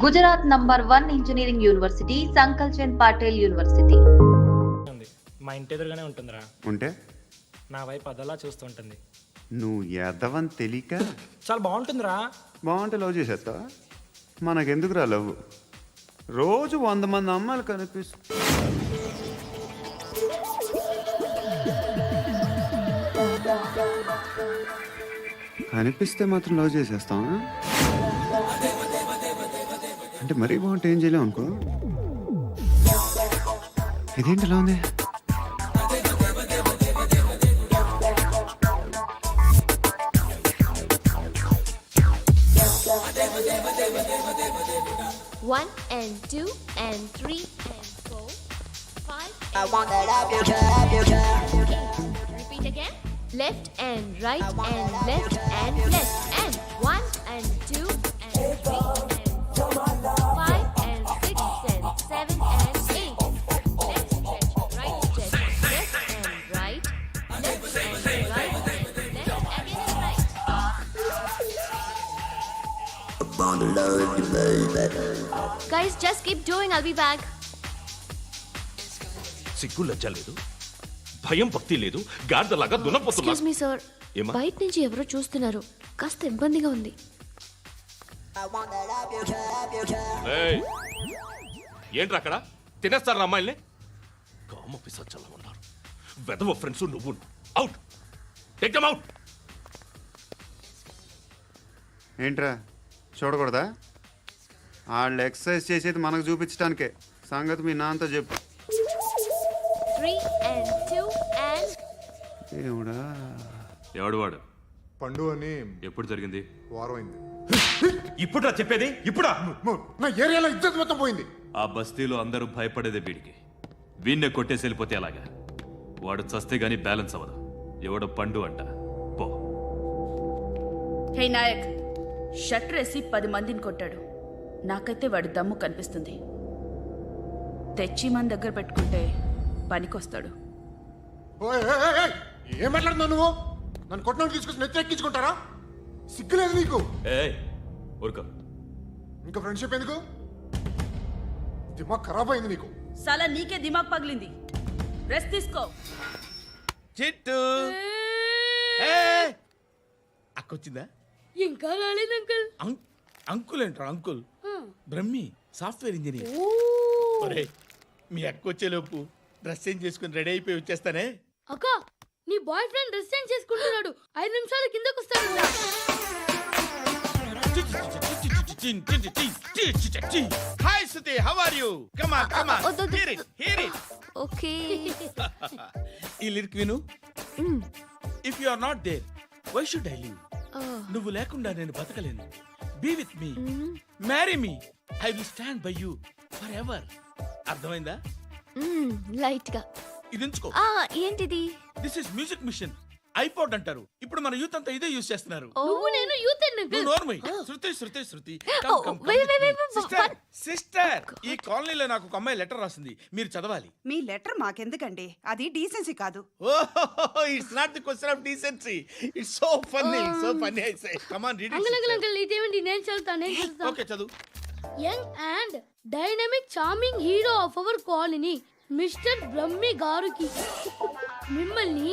Gujarat #1 engineering university Sankalchand Patel university. మా ఇంటి ఎదురుగానే ఉంటుందిరా. ఉంటే నా వైపు అదలా చూస్తుంటుంది. నువ్వు ఎదవని తెలియక చాలా బాగుంటుందిరా. బాగుంటే లవ్ చేసేస్తావా? మనకెందుకురా లవ్? రోజు 100 మంది అమ్మాయిలు కనిపిస్తే మాత్రం లవ్ చేసేస్తావా? అంటే మరీ బాగుంటే ఏం చేయలేవు అనుకో. ఇదేంటి ఎలా ఉంది? One and two and three and four, five. I want that up your job. Repeat again. Left and right and left and left and one and two and three and four, five and six and seven and eight. Left stretch, right stretch, left and right, left and right, left again and right. Guys, just keep doing. I'll be back. సిగ్గు లజ్జ లేదు, భయం భక్తి లేదు, గాడిదలాగా దున్నపోతున్నా. Excuse me, sir. ఏమా? బయట నుంచి ఎవరో చూస్తున్నారు, కాస్త ఇబ్బందిగా ఉంది. ఏయ్, ఏంట్రా అక్కడ తినేస్తారా అమ్మాయిల్ని? కామ పిశాచాలా ఉన్నారు. వెదవ ఫ్రెండ్స్ నువ్వు. Out, take them out. ఏంట్రా చూడకూడదా? వాళ్ళు ఎక్సర్సైజ్ చేసేది మనకు చూపించడానికే. సంగతి మీ నాన్నతో చెప్పు. 3 and 2 and ఏమిడా? ఎవడు వాడు? పండు అని ఎప్పుడు జరిగింది? వారం అయింది. ఇప్పుడా చెప్పేది? ఇప్పుడా? నా ఏరియాలో ఇజ్జత్ మొత్తం పోయింది. ఆ బస్తీలో అందరూ భయపడేదే వీడికి. వీణ్ణే కొట్టేసి వెళ్ళిపోతే అలాగా. వాడు చస్తే గానీ బ్యాలెన్స్ అవ్వదు. ఎవడో పండు అంట. పో. హే నాయక్, షట్టర్ వేసి 10 మందిని కొట్టాడు. నాకైతే వాడి దమ్ము కనిపిస్తుంది. తెచ్చి మన దగ్గర పెట్టుకుంటే పనికొస్తాడు. ఓయ్, ఏయ్, ఏయ్, ఏయ్, ఏం మాట్లాడుతున్నావు నువ్వు? నన్ను కొట్టడానికి తీసుకొచ్చి నెత్తి ఎక్కించుకుంటారా? సిగ్గులేదు నీకు? ఏయ్ ఊరుకో. ఇంకా ఫ్రెండ్షిప్ ఎందుకు? దిమాగ్ ఖరాబ్ అయింది నీకు. సాలా నీకే దిమాగ్ పగిలింది. రెస్ట్ తీసుకో. చిట్టు అక్కొచ్చిందా? ఇంకా రాలేదు అంకుల్. అంకుల్ ఏంట్రా? Uncle Brahmi software engineer. ఒరే, మీ అక్కొచ్చేలోపు డ్రెస్ చేంజ్ చేసుకుని రెడీ అయిపోయి వచ్చేస్తానే. అక్క, నీ బాయ్ ఫ్రెండ్ డ్రెస్ చేంజ్ చేసుకుంటున్నాడు. 5 నిమిషాల కిందకు వస్తాడు. Hi Shruti, how are you? Come on come on, hear it hear it. Okay. ఈ లిరిక్ విను. If you are not there why should I live? నువ్వు లేకుండా నేను బతకలేను. Be with me, marry me, I will stand by you forever. అర్థమైందా? Light గా. ఇది ఉంచుకో. ఏంటిది? This is music machine. IPod అంటారు. ఇప్పుడు మన యూత్ అంతా ఇదే యూజ్ చేస్తున్నారు. నువ్వు నేను యూత్ నువ్వు నోర్మై. శృతి శృతి శృతి. సిస్టర్, సిస్టర్, ఈ కాలనీలో నాకు ఒక అమ్మాయి లెటర్ రాసింది, మీరు చదవాలి. మీ లెటర్ మాకెందుకండి? అది డీసెన్సీ కాదు. ఓహో, it's not the question of decency. It's so funny, so funny. I say come on read it. Uncle ఇదేంటి? నేను చదువుతాను. ఓకే, చదువు. Young and dynamic charming hero of our colony mister Brahmi గారికి మిమ్మల్ని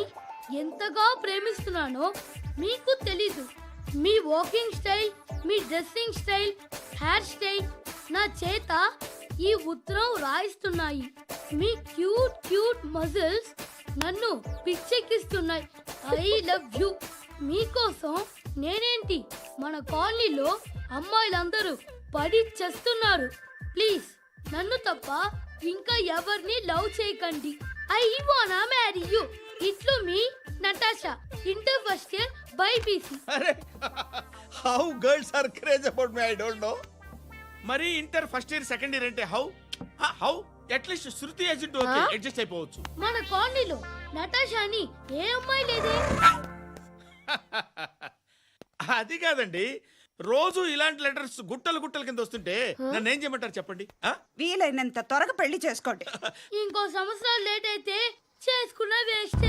ఎంతగా ప్రేమిస్తున్నానో మీకు తెలీదు. మీ వాకింగ్ స్టైల్, మీ డ్రెస్సింగ్ స్టైల్, హెయిర్ స్టైల్ నా చేత ఈ ఉత్తరం రాయిస్తున్నాయి. మీ క్యూట్ క్యూట్ మజిల్స్ నన్ను పిచ్చెక్కిస్తున్నాయి. I love you. మీకోసం నేనేంటి, మన కాలనీలో అమ్మాయిలందరూ పడి చేస్తున్నారు. ప్లీజ్ నన్ను తప్ప ఇంకా ఎవరిని లవ్ చేయకండి. ఐ వానా మ్యారీ యూ. ఇట్లు మీ Natasha, inter first year BiPC. అరే, how girls are craze about me, I don't know. మరి inter first year second year అంటే how how at least Shruti agent okay, adjust అయిపోవచ్చు. మన కాలనీలో నటాషా అని ఏ అమ్మాయి లేదే. అది కాదండి, రోజు ఇలాంటి లెటర్స్ గుట్టలు గుట్టల కింద వస్తుంటే నన్ను ఏం చేయమంటారు చెప్పండి? వీలైనంత త్వరగా పెళ్లి చేసుకోండి. ఇంకో సంవత్సరాలు లేట్ అయితే చేసుకున్న వేస్ట్.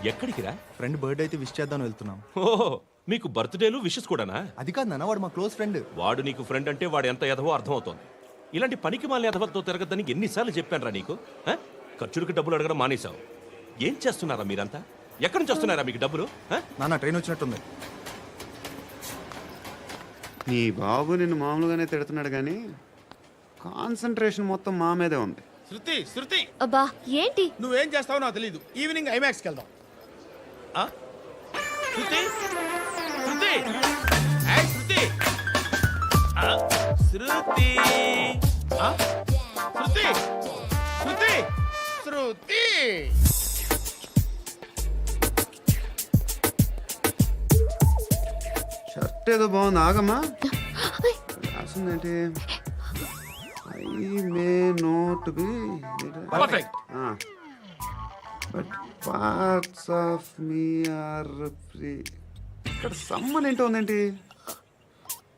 ఎక్కడికి రా? ఫ్రెండ్ బర్త్డే అయితే విష్ చేద్దాం వెళ్తున్నాం. ఓహో, మీకు బర్త్డేలు విషెస్ కూడానా? అది కాదు నాన్న, వాడు మా క్లోజ్ ఫ్రెండ్. వాడు నీకు ఫ్రెండ్ అంటే వాడు ఎంత ఎదవో అర్థమవుతోంది. ఇలాంటి పనికి మాలిన ఎదవలతో తిరగద్దని ఎన్నిసార్లు చెప్పానురా నీకు? ఆ? ఖర్చులకు డబ్బులు అడగడం మానేశావు. ఏం చేస్తున్నారా మీరంతా? ఎక్కడి నుంచి వస్తున్నారా మీకు డబ్బులు? ఆ? నాన్న ట్రైన్ వచ్చినట్టుంది. నీ బాబు నిన్ను మామూలుగానే తిడుతున్నాడు కానీ కాన్సన్ట్రేషన్ మొత్తం మా మీదే ఉంది. శృతి శృతి అబ్బా ఏంటి? నువ్వేం చేస్తావో నాకు తెలియదు. ఈవినింగ్ ఐమాక్స్కి వెళ్దాం. ఆ? శృతి శృతి ఏయ్, శృతి ఆ, శృతి ఆ? శృతి శృతి శృతి షర్ట్ ఏదో బాగుంది, ఆగమ్మా. రాసిందేంటి? I may not be perfect. But parts of me are free. ఇక్కడ సమ్మన్ ఏంటో ఉందేంటి?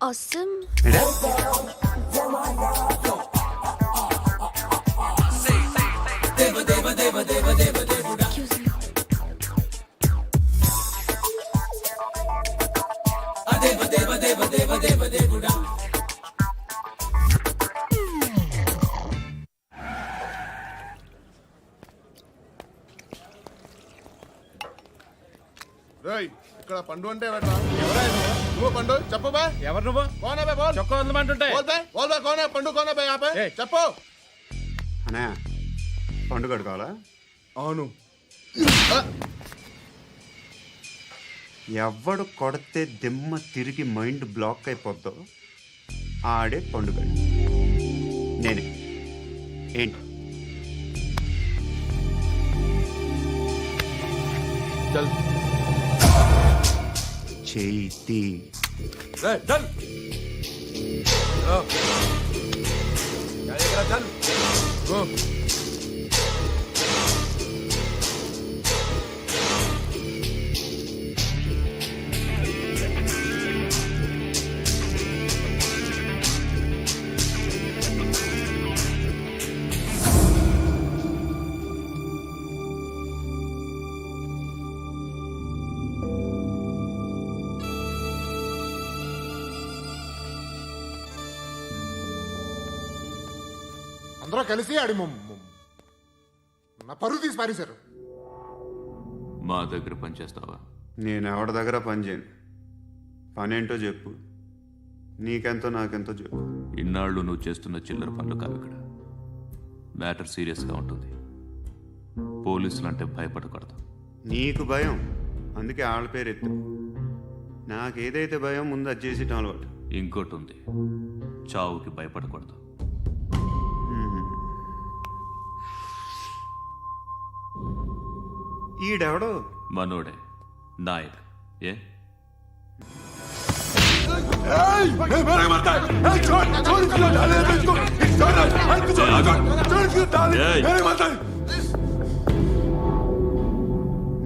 అసమ్ రేయ్, ఇక్కడ పండు అంటే ఎవరా? నువ్వు పండు చెప్పు బా. ఎవరు నువ్వు? కోనే బే బోల్. చొక్కా వదలమంటుంటే బోల్ బే బోల్ బే కోనే పండు కోనే బే ఆపే ఏయ్. చెప్పు. అనే పండుగ కావాలా? అవును. ఎవడు కొడితే దిమ్మ తిరిగి మైండ్ బ్లాక్ అయిపోద్దో ఆడే పండుగ. నేనే. ఏంటి? చల్ చేతి రేయ్ చల్. చల్ గో. అందరూ కలిసి ఆడి నా పరువు తీసి పారేశారు. మా దగ్గర పనిచేస్తావా? నేను ఎవరి దగ్గర పని చేయను. పనేంటో చెప్పు. నీకెంతో నాకెంతో చెప్పు. ఇన్నాళ్ళు నువ్వు చేస్తున్న చిల్లర పనులు కావు ఇక్కడ. మ్యాటర్ సీరియస్గా ఉంటుంది. పోలీసులు అంటే భయపడకూడదు. నీకు భయం, అందుకే ఆళ్ళ పేరు ఎత్తు. నాకేదైతే భయం ముందు అది చేసి అలవాటు. ఇంకోటి ఉంది, చావుకి భయపడకూడదు. ఈడెవడో మనోడే నాయక్. ఏ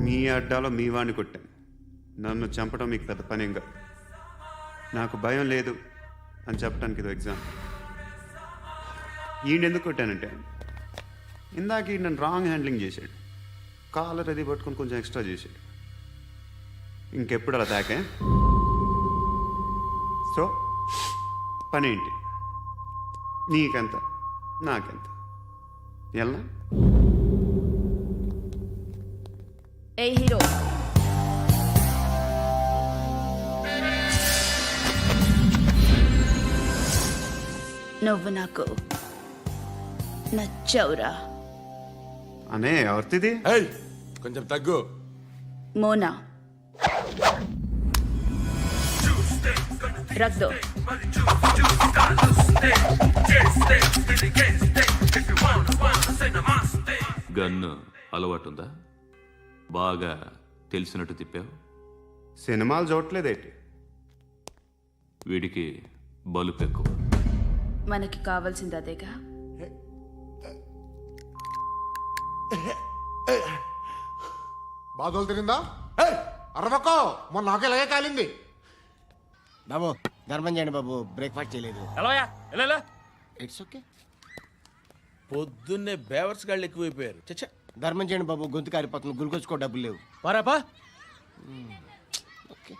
మీ అడ్డాలో మీ వాడిని కొట్టాను. నన్ను చంపడం మీకు పెద్ద పనేంగా. నాకు భయం లేదు అని చెప్పడానికి ఇది ఎగ్జామ్. ఈయన ఎందుకు కొట్టానంటే ఇందాక ఈయన నన్ను రాంగ్ హ్యాండ్లింగ్ చేశాడు. కాలర్ అది పట్టుకొని కొంచెం ఎక్స్ట్రా చేశాడు. ఇంకెప్పుడు అలా తాకే. సో పనేంటి? నీకెంత నాకెంత? ఎలా? ఏ హీరో నువ్వు నాకు నచ్చవురా. అనే ఎవరిది? ఏయ్ కొంచెం తగ్గు. మోనా రక్ దో. గన్ను అలవాటుందా? బాగా తెలిసినట్టు తిప్పావు. సినిమాలు చూడట్లేదేంటి? వీడికి బలుపు ఎక్కువ. మనకి కావాల్సింది అదేగా. బాధలు తిరిందా? అరవకో, మొన్న నాకు ఇలాగే కాలింది. బాబు ధర్మం చేయండి బాబు, బ్రేక్ఫాస్ట్ చేయలేదు. ఎలా ఇట్స్ ఓకే. పొద్దున్నే బేవర్స్ గాళ్ళు ఎక్కువైపోయారు. చచ్చా ధర్మం చేయండి బాబు, గొంతు కారిపోతుంది, గురికొచ్చుకో డబ్బులు లేవు. పారాపా ఓకే.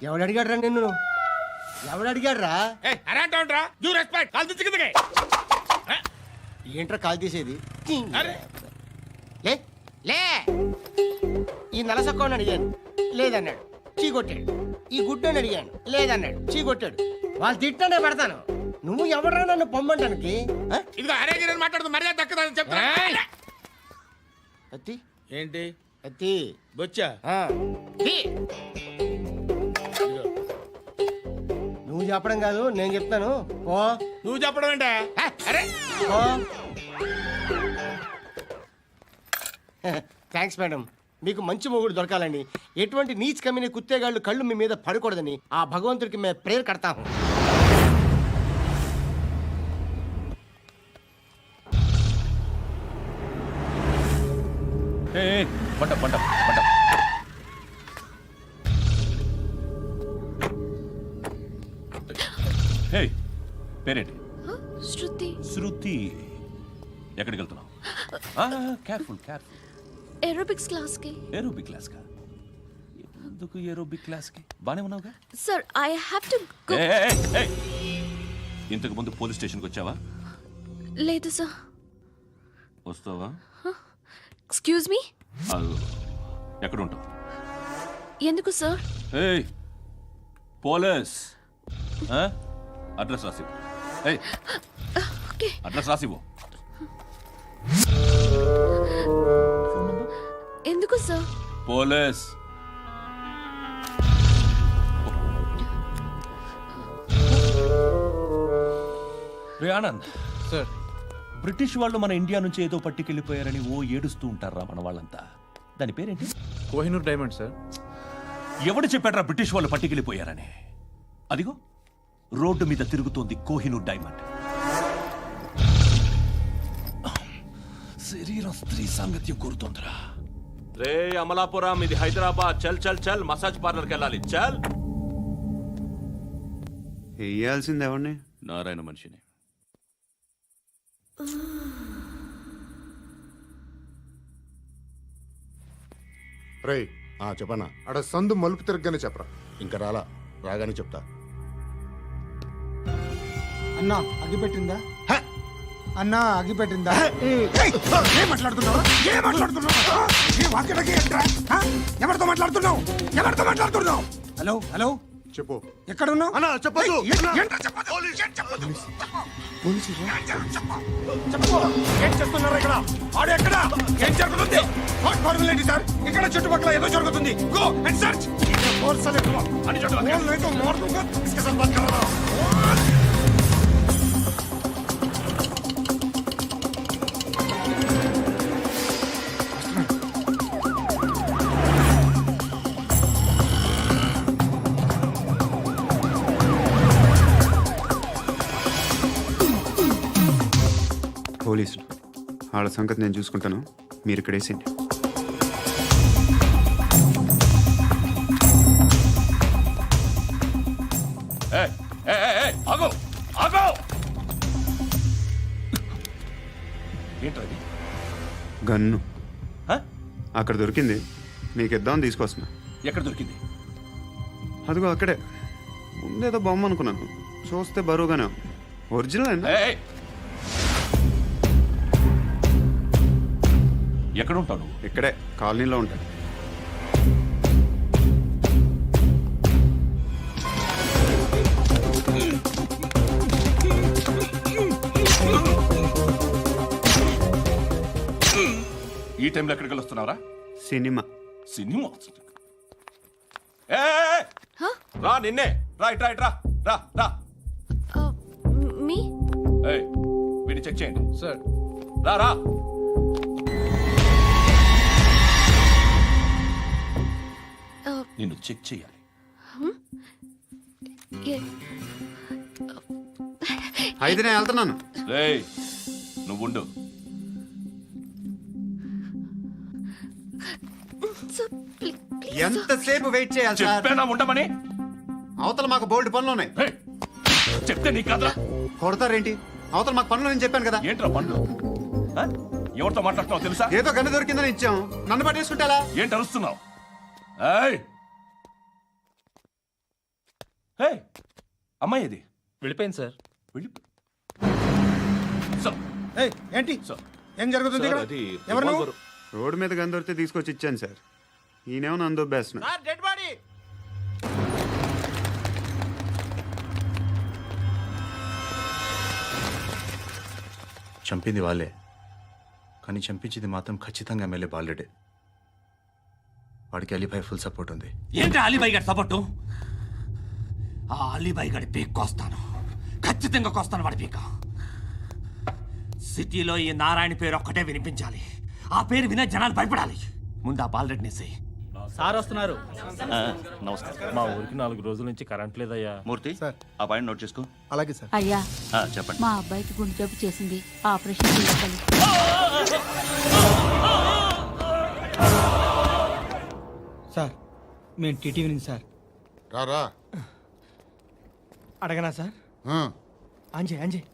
ఎవడు అడిగాడు రా నిన్ను? ఎవడు అడిగాడు రా? ఏంట్రా కాల్ తీసేది? లే లే. ఈ నలసక్కని అడిగాను, లేదన్నాడు, చీ కొట్టాడు. ఈ గుడ్డని అడిగాను, లేదన్నాడు, చీ కొట్టాడు. వాళ్ళు తిట్టానే పెడతాను. నువ్వు ఎవడరా నన్ను పొమ్మంటానికి? ఇదిగో అరే మాట్లాడుతూ మర్యాద దక్కదని చెప్తా. అత్తి ఏంటి అత్తి బొచ్చా? నువ్వు చెప్పడం కాదు, నేను చెప్తాను. ఓ నువ్వు చెప్పడం ఏంటే? అరే ఓ థ్యాంక్స్ మేడం. మీకు మంచి మొగుడు దొరకాలని, ఎటువంటి నీచ్ కమ్మిన కుత్తేగాళ్ళు కళ్ళు మీ మీద పడకూడదని ఆ భగవంతుడికి మేము ప్రేయర్ కడతాము. పంట పంట పంట. హే, పేరేంటి? శృతి. శృతి. ఎక్కడికి వెళ్తున్నావు? Careful careful. ఏరోబిక్స్ క్లాస్ కి. ఏరోబిక్ క్లాస్ కా? ఎందుకు ఏరోబిక్ క్లాస్ కి? బానే ఉన్నావుగా? Sir I have to go. ఇంతకు ముందు పోలీస్ స్టేషన్కి వచ్చావా? లేదు సార్. వస్తావా? Excuse me. ఎక్కడ ఉంటావు? ఎందుకు సార్? ఏయ్ పోలీస్, అడ్రస్ రాసివ్వు. ఏయ్ ఓకే. అడ్రస్ రాసివ్వు. ఎందుకు సార్? పోలీస్. రే ఆనంద్ సార్. బ్రిటిష్ వాళ్ళు మన ఇండియా నుంచి ఏదో పట్టుకెళ్ళిపోయారని ఓ ఏడుస్తూ ఉంటారా మన వాళ్ళంతా? దాని పేరేంటి? Kohinoor diamond sir. ఎవడు చెప్పాడ్రా బ్రిటిష్ వాళ్ళు పట్టుకెళ్ళిపోయారని? అదిగో రోడ్డు మీద తిరుగుతోంది కోహినూర్ డైమండ్. శరీరం స్త్రీ సాంగత్యం కోరుతోందిరా. రే అమలాపురం, ఇది హైదరాబాద్. చల్ చల్ చల్, మసాజ్ పార్లర్కి వెళ్ళాలి. చల్. వేయాల్సింది ఎవరిని? నారాయణ మనిషిని. రేయ్ చెప్పనా? అక్కడ సందు మలుపు తిరగగానే చెప్పరా. ఇంకా రాగానే చెప్తా. అన్నా అగిపెట్టిందా? అన్నా అగిపెట్టిందా? ఏం మాట్లాడుతున్నావు? ఎవరితో మాట్లాడుతున్నావు? ఎవరితో మాట్లాడుతున్నావు? హలో హలో, చెప్పు. ఎక్కడ ఉన్నావు? అన్నా చెప్పదు. ఏం చేస్తున్నారు ఇక్కడ? ఆడు ఎక్కడ? ఏం జరుగుతుంది? వాట్ ఫార్మల్ ఏంటి సార్? ఇక్కడ చుట్టుపక్కల ఏదో జరుగుతుంది. Go and search. అని పోలీసులు వాళ్ళ సంగతి నేను చూసుకుంటాను, మీరు ఇక్కడ వేసేయండి. ఏంటది? గన్ను అక్కడ దొరికింది, మీకు ఇద్దామని తీసుకొస్తున్నా. ఎక్కడ దొరికింది? అదిగో అక్కడే. ముందేదో బొమ్మ అనుకున్నాను, చూస్తే బరువుగానే ఉంది. ఒరిజినల్ అండి. ఎక్కడ ఉంటావు? ఇక్కడే కాలనీలో ఉంటాను. ఈ టైంలో ఎక్కడికి వస్తున్నావురా? సినిమా. సినిమా? రా, నిన్నే. రా ఇట్రా ఇట్రా. రా రా. మీ వీడిని చెక్ చేయండి సార్. రా రా. నిన్ను చెక్ చేయాలి. అయితే నేను వెళ్తున్నాను. రేయ్ నువ్వుండు. ఎంతసేపు వెయిట్ చేయాలి సార్? చెప్పేనా ఉండమని? అవతల మాకు బోల్డ్ పనులు ఉన్నాయి. చెప్తే నీకు కాదురా. కొడతారేంటి? అవతల మాకు పనులు నేను చెప్పాను కదా. ఏంట్రా పండ్లు ఆ? ఎవరితో మాట్లాడుతున్నావు తెలుసా? ఏదో గన్ను దొరికిందని ఇచ్చాం, నన్ను పట్టేసుకుంటా. ఏంటి అరుస్తున్నావు? ఏయ్! ఏయ్! అమ్మాయి ఇది వెళ్ళిపోయింది సార్. వెళ్ళి సార్, ఏయ్, ఏంటి సార్, ఏం జరుగుతుంది సార్, ఇక్కడ? అది ఎవరు నువ్వు? రివాల్వర్. రోడ్డు మీద గన్ను దొరికితే తీసుకొచ్చి ఇచ్చాను సార్. ఈయనేమో నన్ను దొబ్బేస్తున్నాడు. Sir dead body. చంపింది వాళ్ళే, కానీ చంపించింది మాత్రం ఖచ్చితంగా ఎమ్మెల్యే బాలుడే. వాడికి అలీభాయ్ ఫుల్ సపోర్ట్ ఉంది. ఏంటి అలీబాయి గారి సపోర్టు? ఆ అలీబాయి గారి పీక్ కోస్తాను, ఖచ్చితంగా కోస్తాను వాడి పీక. సిటీలో ఈ నారాయణ పేరు ఒక్కటే వినిపించాలి. ఆ పేరు వినే జనాలు భయపడాలి. ముందు ఆ బాలరెడ్డిని వేసేయ్. సార్ వస్తున్నారు. నమస్కారం. మా ఊరికి 4 రోజుల నుంచి కరెంట్ లేదయ్యా. మూర్తి, ఆ పాయింట్ నోట్ చేసుకో. అలాగే సార్. అయ్యా, చెప్పండి. మా అబ్బాయికి గుండె జబ్బు చేసింది, ఆపరేషన్ చేయాలి. సార్ మేము టీటీవీ నుంచి సార్. రారా. అడగనా సార్? అంజయ్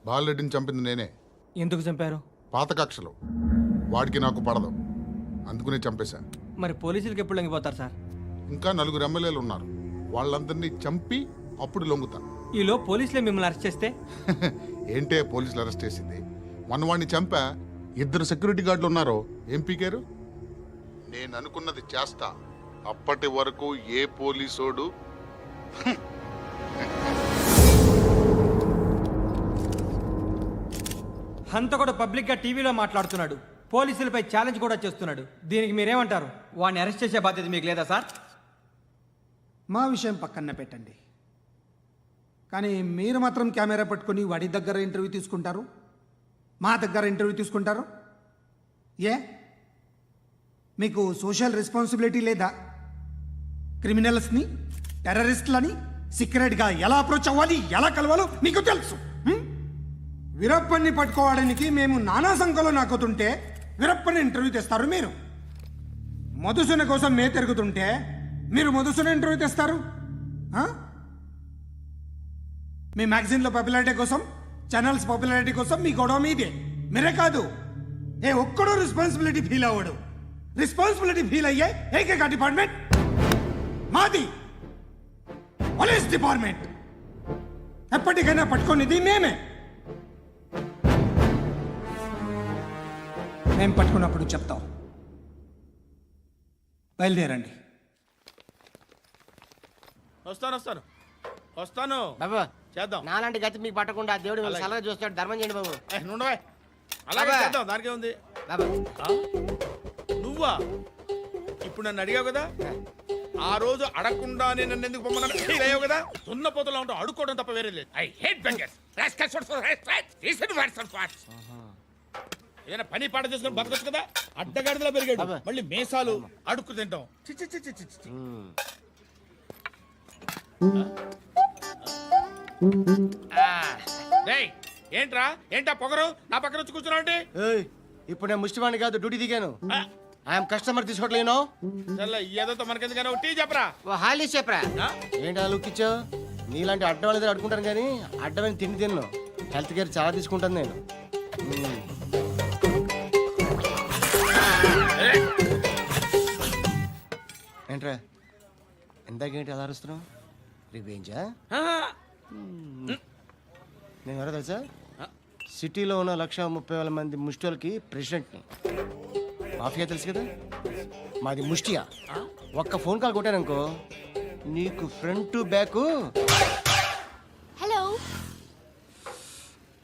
బాలరెడ్డిని చంపింది నేనే. ఎందుకు చంపారు? పాత కక్షలు వాడికి నాకు పడదు, అందుకునే చంపేశా. మరి పోలీసులకు ఎప్పుడు లొంగిపోతారు సార్? ఇంకా 4 ఎమ్మెల్యేలు ఉన్నారు, వాళ్ళందరినీ చంపి అప్పుడు లొంగుతా. ఈలో పోలీసులే మిమ్మల్ని అరెస్ట్ చేస్తే? ఏంటే పోలీసులు అరెస్ట్ చేసింది? మన వాడిని చంపా, 2 సెక్యూరిటీ గార్డులు ఉన్నారో ఏం పీకారు? నేను అనుకున్నది చేస్తా, అప్పటి వరకు ఏ పోలీసోడు హంతకుడు పబ్లిక్ గా టీవీలో మాట్లాడుతున్నాడు, పోలీసులపై ఛాలెంజ్ కూడా చేస్తున్నాడు. దీనికి మీరేమంటారు? వాడిని అరెస్ట్ చేసే బాధ్యత మీకు లేదా సార్? మా విషయం పక్కన పెట్టండి, కానీ మీరు మాత్రం కెమెరా పట్టుకొని వాడి దగ్గర ఇంటర్వ్యూ తీసుకుంటారు, మా దగ్గర ఇంటర్వ్యూ తీసుకుంటారు. ఏ మీకు సోషల్ రెస్పాన్సిబిలిటీ లేదా? క్రిమినల్స్ని, టెర్రరిస్టులని సీక్రెట్గా ఎలా అప్రోచ్ అవ్వాలి, ఎలా కలవాలో మీకు తెలుసు. వీరప్పన్ని పట్టుకోవడానికి మేము నానా సంఖ్యలో నాకుతుంటే వీరప్పని ఇంటర్వ్యూ తెస్తారు మీరు. మధుసూన కోసం మే తిరుగుతుంటే మీరు మధుసూన ఇంటర్వ్యూ తెస్తారు. మీ మ్యాగజైన్లో పాపులారిటీ కోసం, ఛానల్స్ పాపులారిటీ కోసం మీ గొడవ మీదే. మీరే కాదు, ఏ ఒక్కడో రెస్పాన్సిబిలిటీ ఫీల్ అవ్వడు. రెస్పాన్సిబిలిటీ ఫీల్ అయ్యే ఏకైక డిపార్ట్మెంట్ మాది, పోలీస్ డిపార్ట్మెంట్. ఎప్పటికైనా పట్టుకునేది మేమే. మేము పట్టుకున్నప్పుడు చెప్తాం. బయలుదేరండి. వస్తాను బాబు చేద్దాం. నాలాంటి గతి మీకు పట్టకుండా దేవుడు మిమ్మల్ని సలహా చూస్తాడు. ధర్మం చేయండి బాబు. నుండవే, అలాగే అబ్బా. చేద్దాం, దానికే ఉంది. బాబు నువ్వా ఇప్పుడు నన్ను అడిగావు కదా, ఆ రోజు అడగకుండానే నన్ను ఎందుకు పొమ్మన్నాను ఫీల్ అయ్యావు కదా. సున్న పోతలో ఉంటావు, అడుక్కోవడం తప్ప వేరే లేదు. I hate bangers. ఏదైనా పని పాట చేసుకుని బతకొచ్చు కదా. అడ్డగాడిదలా పెరిగాడు, మళ్ళీ మేసాలు అడుక్కు తింటాం. చి చి చి చి చి చి. డేయ్, ఏంటా పొగరు నా పక్కన వచ్చి కూర్చున్నావు అంటే? ఇప్పుడు నేను ముష్టివాణి కాదు, డ్యూటీ దిగాను. ఐఎమ్ కస్టమర్ తీసుకోవట్లేను. ఏదో మనకెందుకైనా టీ చెప్పరా. హాలీ చెప్పరా. ఏంటి అలా లుక్ ఇచ్చావు? నీలాంటి అడ్డ వాళ్ళ దగ్గర అడుకుంటాను కానీ అడ్డమైన తిండి తిన్ను. హెల్త్ కేర్ చాలా తీసుకుంటాను నేను. ఏంట్రా ఇందాకేంటి అలా అరుస్తున్నావు? రివేంజా? నేను ఎవరో తెలుసా? సిటీలో ఉన్న 130,000 మంది ముష్టిలకి ప్రెసిడెంట్ని. మాఫియా తెలుసు కదా, మాది ముష్టియా. ఒక్క ఫోన్ కాల్ కొట్టాననుకో నీకు ఫ్రంట్ టు బ్యాక్